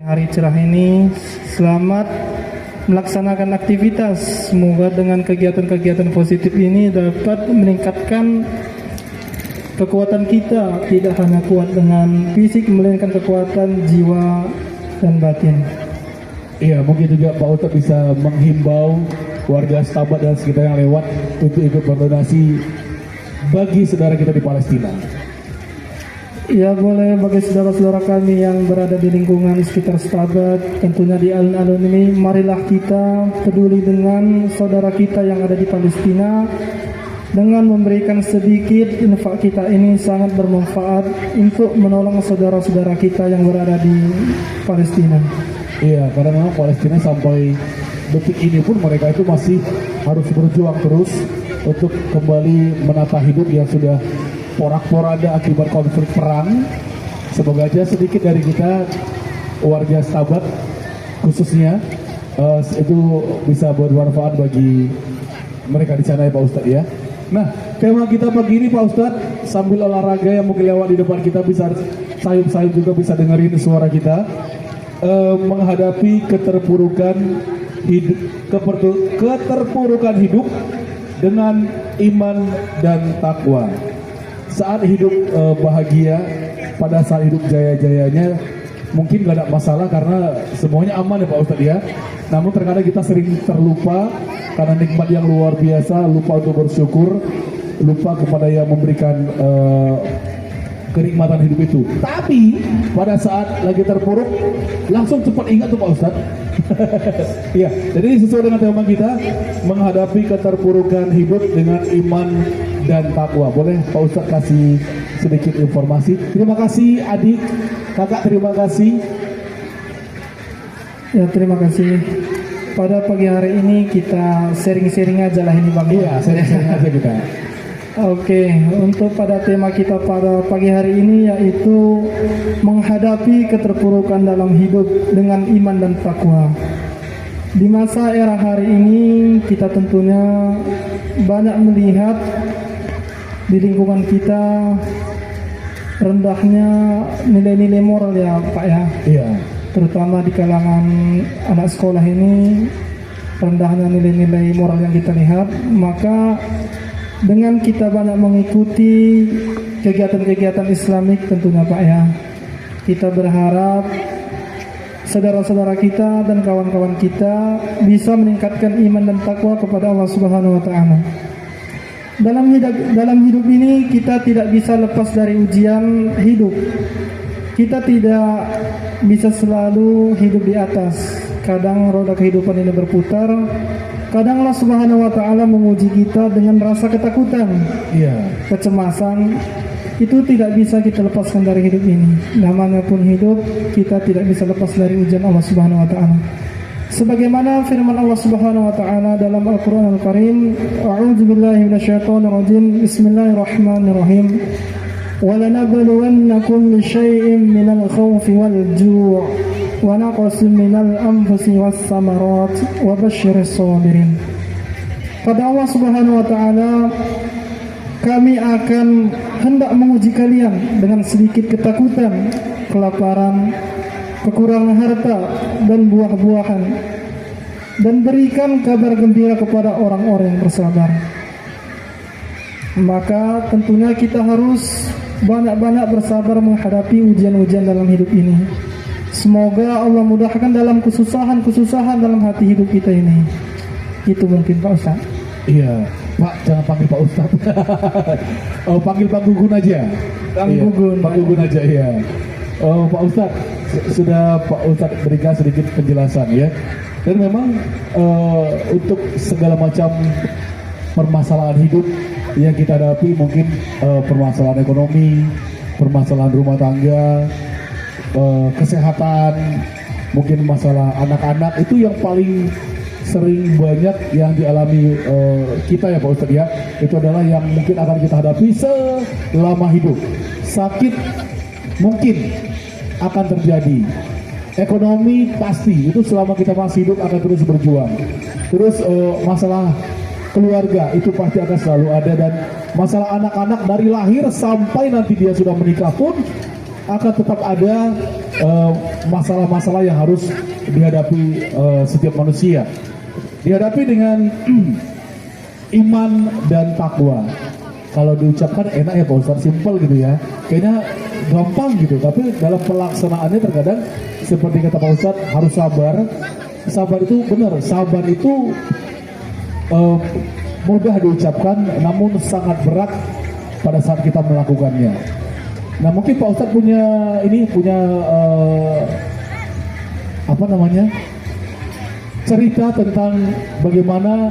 Hari cerah ini, selamat melaksanakan aktivitas. Semoga dengan kegiatan-kegiatan positif ini dapat meningkatkan kekuatan kita, tidak hanya kuat dengan fisik, melainkan kekuatan jiwa dan batin. Iya, mungkin juga Pak Ustadz bisa menghimbau warga Stabat dan sekitar yang lewat untuk ikut berdonasi bagi saudara kita di Palestina. Ya, boleh bagi saudara-saudara kami yang berada di lingkungan sekitar Stabat, tentunya di alun-alun ini, marilah kita peduli dengan saudara kita yang ada di Palestina. Dengan memberikan sedikit infak kita ini sangat bermanfaat untuk menolong saudara-saudara kita yang berada di Palestina. Iya, karena memang Palestina sampai detik ini pun mereka itu masih harus berjuang terus untuk kembali menata hidup yang sudah porak-poranda akibat konflik perang. Semoga aja sedikit dari kita warga Stabat khususnya itu bisa bermanfaat bagi mereka di sana ya Pak Ustadz ya. Nah, tema kita pagi ini Pak Ustadz, sambil olahraga yang mungkin lewat di depan kita bisa sayup-sayup juga bisa dengerin suara kita, menghadapi keterpurukan hidup dengan iman dan takwa. Saat hidup bahagia, pada saat hidup jaya-jayanya mungkin gak ada masalah karena semuanya aman ya Pak Ustadz ya. Namun terkadang kita sering terlupa karena nikmat yang luar biasa, lupa untuk bersyukur, lupa kepada yang memberikan kenikmatan hidup itu. Tapi pada saat lagi terpuruk langsung cepat ingat tuh Pak Ustadz. Iya, jadi sesuai dengan tema kita, menghadapi keterpurukan hidup dengan iman dan takwa. Boleh Pak Ustadz kasih sedikit informasi? Terima kasih adik, kakak, terima kasih. Ya, terima kasih. Pada pagi hari ini kita sharing-sharing aja lah ini Bang. Iya, sharing-sharing aja kita. Oke, untuk pada tema kita pada pagi hari ini yaitu menghadapi keterpurukan dalam hidup dengan iman dan takwa. Di masa era hari ini kita tentunya banyak melihat di lingkungan kita rendahnya nilai-nilai moral ya Pak ya. Iya. Terutama di kalangan anak sekolah ini rendahnya nilai-nilai moral yang kita lihat. Maka dengan kita banyak mengikuti kegiatan-kegiatan Islamik tentunya Pak ya, kita berharap saudara-saudara kita dan kawan-kawan kita bisa meningkatkan iman dan takwa kepada Allah Subhanahu wa taala. Dalam hidup ini kita tidak bisa lepas dari ujian hidup. Kita tidak bisa selalu hidup di atas. Kadang roda kehidupan ini berputar. Kadang Allah Subhanahu wa taala menguji kita dengan rasa ketakutan, kecemasan. Itu tidak bisa kita lepaskan dari hidup ini. Namanya pun hidup, kita tidak bisa lepas dari ujian Allah Subhanahu wa taala. Sebagaimana firman Allah Subhanahu wa taala dalam Al-Qur'an Al-Karim, A'udzubillahi minasyaitonirrajim. Bismillahirrahmanirrahim. وَلَنَبْلُوَنَّكُمْ بِشَيْءٍ مِنَ الْخَوْفِ وَالْجُوعِ وَنَقْصٍ مِنَ الْأَنفُسِ وَالثَّمَرَاتِ وَبَشِّرِ الصَّابِرِينَ. Pada Allah Subhanahu wa taala, kami akan hendak menguji kalian dengan sedikit ketakutan, kelaparan, kekurangan harta dan buah-buahan, dan berikan kabar gembira kepada orang-orang yang bersabar. Maka tentunya kita harus banyak-banyak bersabar menghadapi ujian-ujian dalam hidup ini. Semoga Allah mudahkan dalam kesusahan-kesusahan dalam hati hidup kita ini. Itu mungkin Pak Ustadz. Iya, Pak, jangan panggil Pak Ustadz. Oh, panggil Pak Gugun aja. Pak Gugun aja, iya. Oh, Pak Ustadz, sudah Pak Ustadz berikan sedikit penjelasan ya. Dan memang untuk segala macam permasalahan hidup yang kita hadapi, mungkin permasalahan ekonomi, permasalahan rumah tangga, kesehatan, mungkin masalah anak-anak, itu yang paling sering banyak yang dialami kita ya Pak Ustadz ya. Itu adalah yang mungkin akan kita hadapi selama hidup. Sakit mungkin akan terjadi, ekonomi pasti, itu selama kita masih hidup akan terus berjuang. Terus masalah keluarga itu pasti akan selalu ada, dan masalah anak-anak dari lahir sampai nanti dia sudah menikah pun akan tetap ada masalah-masalah yang harus dihadapi setiap manusia. Dihadapi dengan iman dan takwa. Kalau diucapkan enak ya Pak Ustadz, simpel gitu ya. Kayaknya gampang gitu, tapi dalam pelaksanaannya terkadang seperti kata Pak Ustadz harus sabar. Sabar itu benar, sabar itu mudah diucapkan namun sangat berat pada saat kita melakukannya. Nah mungkin Pak Ustadz punya cerita tentang bagaimana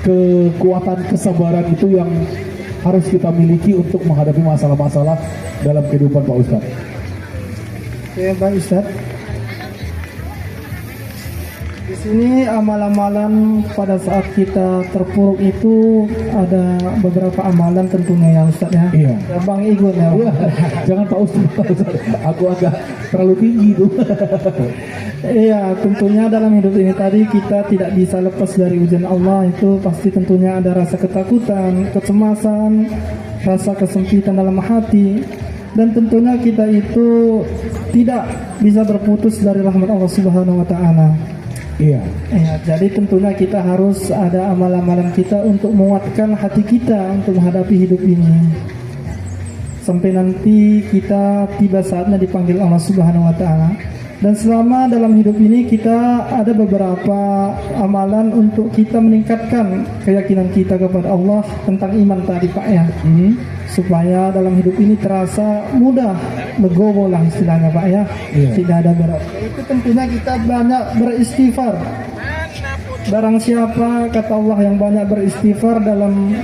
kekuatan kesabaran itu yang harus kita miliki untuk menghadapi masalah-masalah dalam kehidupan Pak Ustadz. Oke, Pak Ustadz. Di sini amalan-amalan pada saat kita terpuruk itu ada beberapa amalan tentunya ya Ustadz ya. Iya. Ya, Bang ikut ya. Iya, jangan Pak Ustadz, aku agak terlalu tinggi tuh. Iya, tentunya dalam hidup ini tadi kita tidak bisa lepas dari ujian Allah. Itu pasti tentunya ada rasa ketakutan, kecemasan, rasa kesempitan dalam hati. Dan tentunya kita itu tidak bisa berputus dari rahmat Allah Subhanahu wa taala. Iya. Ya, jadi tentunya kita harus ada amalan-amalan kita untuk menguatkan hati kita untuk menghadapi hidup ini. Sampai nanti kita tiba saatnya dipanggil Allah Subhanahu wa taala. Dan selama dalam hidup ini kita ada beberapa amalan untuk kita meningkatkan keyakinan kita kepada Allah tentang iman tadi Pak ya. Supaya dalam hidup ini terasa mudah, legowo lah istilahnya Pak ya. Tidak ada berat. Itu tentunya kita banyak beristighfar. Barang siapa kata Allah yang banyak beristighfar dalam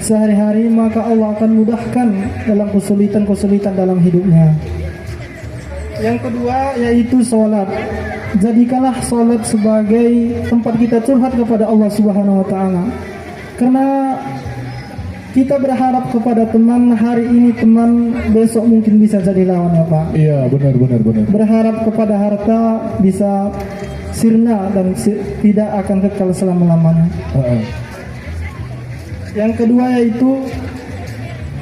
sehari-hari, maka Allah akan mudahkan dalam kesulitan-kesulitan dalam hidupnya. Yang kedua yaitu sholat. Jadikanlah sholat sebagai tempat kita curhat kepada Allah Subhanahu wa taala. Karena kita berharap kepada teman hari ini, teman besok mungkin bisa jadi lawan ya Pak. Iya, benar. Berharap kepada harta bisa sirna dan tidak akan kekal selama-lamanya. Yang kedua yaitu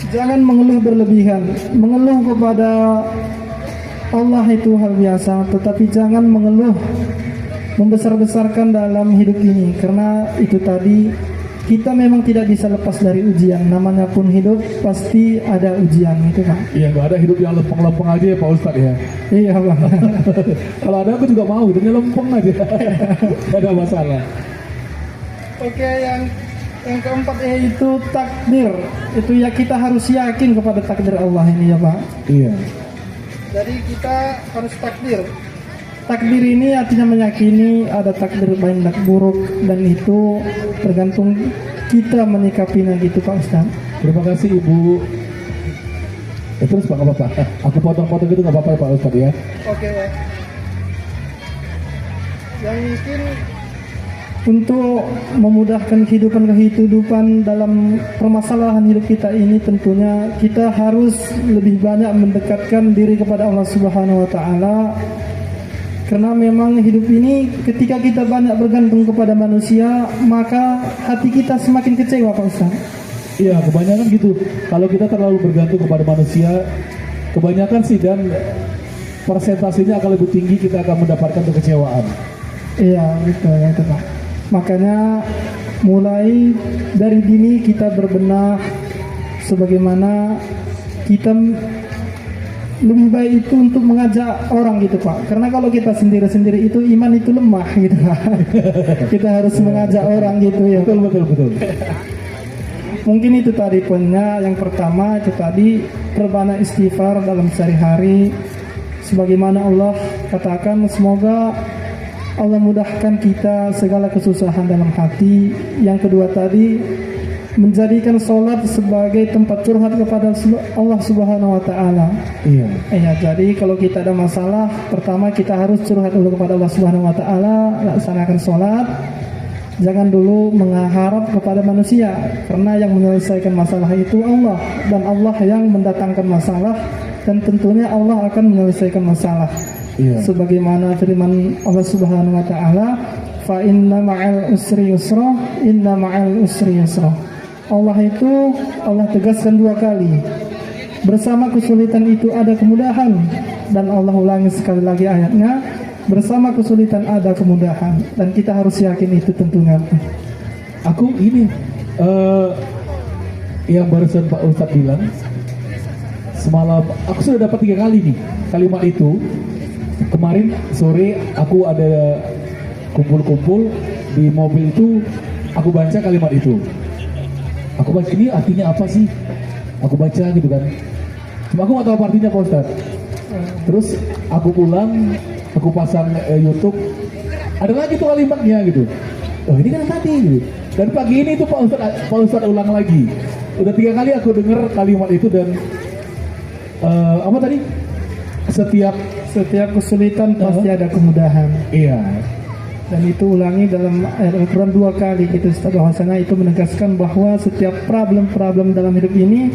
jangan mengeluh berlebihan. Mengeluh kepada Allah itu hal biasa, tetapi jangan mengeluh membesar-besarkan dalam hidup ini, karena itu tadi kita memang tidak bisa lepas dari ujian. Namanya pun hidup pasti ada ujian itu Pak. Iya, nggak ada hidup yang lempeng-lempeng aja ya Pak Ustadz ya. Iya Pak. Kalau ada aku juga mau hidupnya lempeng aja. Nggak ada masalah. Oke, yang keempat yaitu takdir. Itu ya, kita harus yakin kepada takdir Allah ini ya Pak. Iya. Jadi kita harus takdir. Takdir ini artinya meyakini ada takdir baik dan buruk, dan itu tergantung kita menyikapinya gitu Pak Ustaz. Terima kasih Ibu. Terus Pak, nggak apa-apa. Aku potong-potong gitu nggak apa-apa ya Pak Ustaz ya. Oke Pak. Yang mungkin untuk memudahkan kehidupan dalam permasalahan hidup kita ini, tentunya kita harus lebih banyak mendekatkan diri kepada Allah Subhanahu wa taala. Karena memang hidup ini ketika kita banyak bergantung kepada manusia, maka hati kita semakin kecewa Pak Ustaz. Iya, kebanyakan gitu. Kalau kita terlalu bergantung kepada manusia, kebanyakan sih, dan persentasenya akan lebih tinggi kita akan mendapatkan kekecewaan. Iya, betul ya itu Pak. Makanya mulai dari dini kita berbenah sebagaimana kita lebih baik itu untuk mengajak orang gitu Pak. Karena kalau kita sendiri-sendiri itu iman itu lemah gitu Pak. Kita harus mengajak orang gitu ya. Betul. Mungkin itu tadi poinnya. Yang pertama itu tadi perbanyak istighfar dalam sehari-hari. Sebagaimana Allah katakan, semoga Allah mudahkan kita segala kesusahan dalam hati. Yang kedua tadi, menjadikan sholat sebagai tempat curhat kepada Allah Subhanahu wa taala. Iya. Ya, jadi kalau kita ada masalah, pertama kita harus curhat dulu kepada Allah Subhanahu wa taala, laksanakan sholat. Jangan dulu mengharap kepada manusia, karena yang menyelesaikan masalah itu Allah, dan Allah yang mendatangkan masalah, dan tentunya Allah akan menyelesaikan masalah. Iya. Sebagaimana firman Allah Subhanahu wa taala, fa inna ma'al usri yusra, inna ma'al usri yusra. Allah tegaskan dua kali, bersama kesulitan itu ada kemudahan, dan Allah ulangi sekali lagi ayatnya, bersama kesulitan ada kemudahan, dan kita harus yakin itu tentunya. Aku ini yang barusan Pak Ustadz bilang, semalam aku sudah dapat 3 kali nih kalimat itu. Kemarin sore aku ada kumpul-kumpul di mobil itu, aku baca kalimat itu. Aku baca, ini artinya apa sih? Aku baca gitu kan. Cuma aku gak tahu apa artinya Pak Ustadz. Terus aku pulang, aku pasang YouTube, ada lagi tuh kalimatnya gitu. Oh ini kan tadi gitu. Dan pagi ini tuh Pak Ustadz ulang lagi. Udah 3 kali aku dengar kalimat itu. Dan apa tadi? Setiap kesulitan pasti ada kemudahan. Iya. Dan itu ulangi dalam ayat Al-Quran 2 kali gitu, bahwasanya itu menegaskan bahwa setiap problem dalam hidup ini,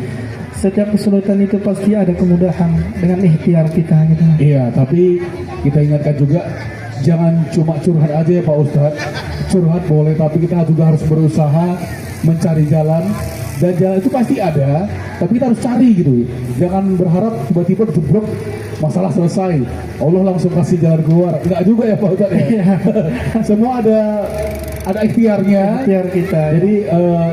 setiap kesulitan itu pasti ada kemudahan dengan ikhtiar kita gitu. Iya, tapi kita ingatkan juga jangan cuma curhat aja ya Pak Ustadz. Curhat boleh, tapi kita juga harus berusaha mencari jalan. Dan jalan itu pasti ada, tapi kita harus cari gitu. Jangan berharap tiba-tiba jeblok masalah selesai, Allah langsung kasih jalan keluar. Enggak juga ya Pak Ustadz ya. Semua ada ikhtiarnya. Ikhtiar kita. Jadi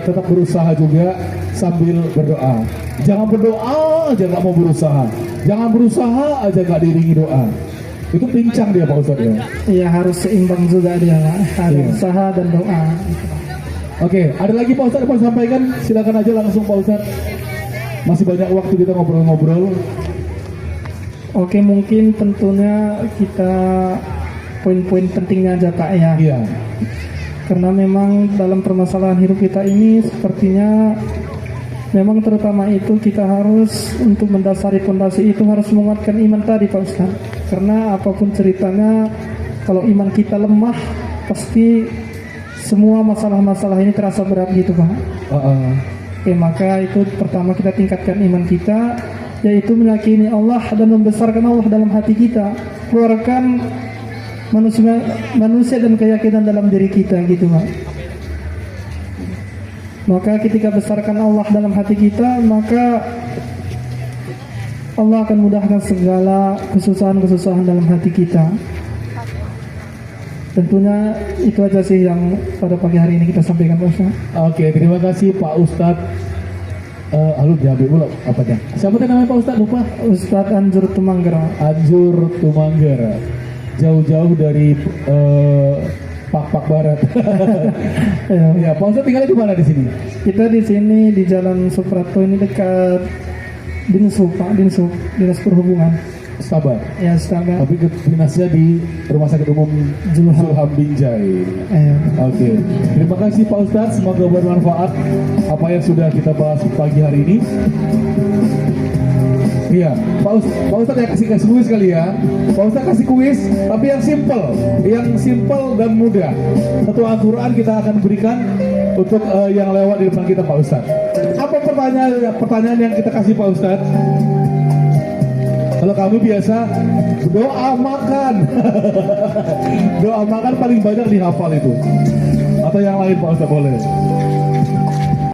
tetap berusaha juga sambil berdoa. Jangan berdoa aja nggak mau berusaha. Jangan berusaha aja nggak diiringi doa. Itu pincang dia Pak Ustadz ya. Iya, harus seimbang juga dia, ada Iya. usaha dan doa. Oke, ada lagi Pak Ustadz mau sampaikan? Silakan aja langsung Pak Ustadz. Masih banyak waktu kita ngobrol-ngobrol. Oke, mungkin tentunya kita poin-poin pentingnya aja Pak ya. Iya. Karena memang dalam permasalahan hidup kita ini sepertinya memang terutama itu kita harus untuk mendasari fondasi itu harus menguatkan iman tadi Pak Ustaz. Karena apapun ceritanya, kalau iman kita lemah pasti semua masalah-masalah ini terasa berat gitu Pak. Oke, maka itu pertama kita tingkatkan iman kita, yaitu meyakini Allah dan membesarkan Allah dalam hati kita. Keluarkan manusia dan keyakinan dalam diri kita gitu Pak. Maka ketika besarkan Allah dalam hati kita, maka Allah akan mudahkan segala kesusahan-kesusahan dalam hati kita. Tentunya itu aja sih yang pada pagi hari ini kita sampaikan Pak Ustaz. Oke, terima kasih Pak Ustadz. Halo Jabe pula apa aja? Siapa tuh namanya Pak Ustadz? Lupa. Ustadz Anjur Tumangger. Anjur Tumangger. Jauh-jauh dari Pak Barat. Ya, Pak Ustadz tinggalnya di mana di sini? Kita di sini di Jalan Suprapto ini dekat Dinsub Pak, Dinas Perhubungan. Sabar. Ya, Astaga. Tapi dinasnya di Rumah Sakit Umum Zulham Binjai. Oke. Terima kasih Pak Ustadz, semoga bermanfaat apa yang sudah kita bahas pagi hari ini. Iya, Pak Ustadz ya kasih kuis kali ya. Pak Ustadz kasih kuis, tapi yang simple dan mudah. Satu Al-Quran kita akan berikan untuk yang lewat di depan kita Pak Ustadz. Apa pertanyaan yang kita kasih Pak Ustadz? Kalau kamu biasa doa makan, doa makan paling banyak dihafal itu. Atau yang lain Pak Ustadz boleh.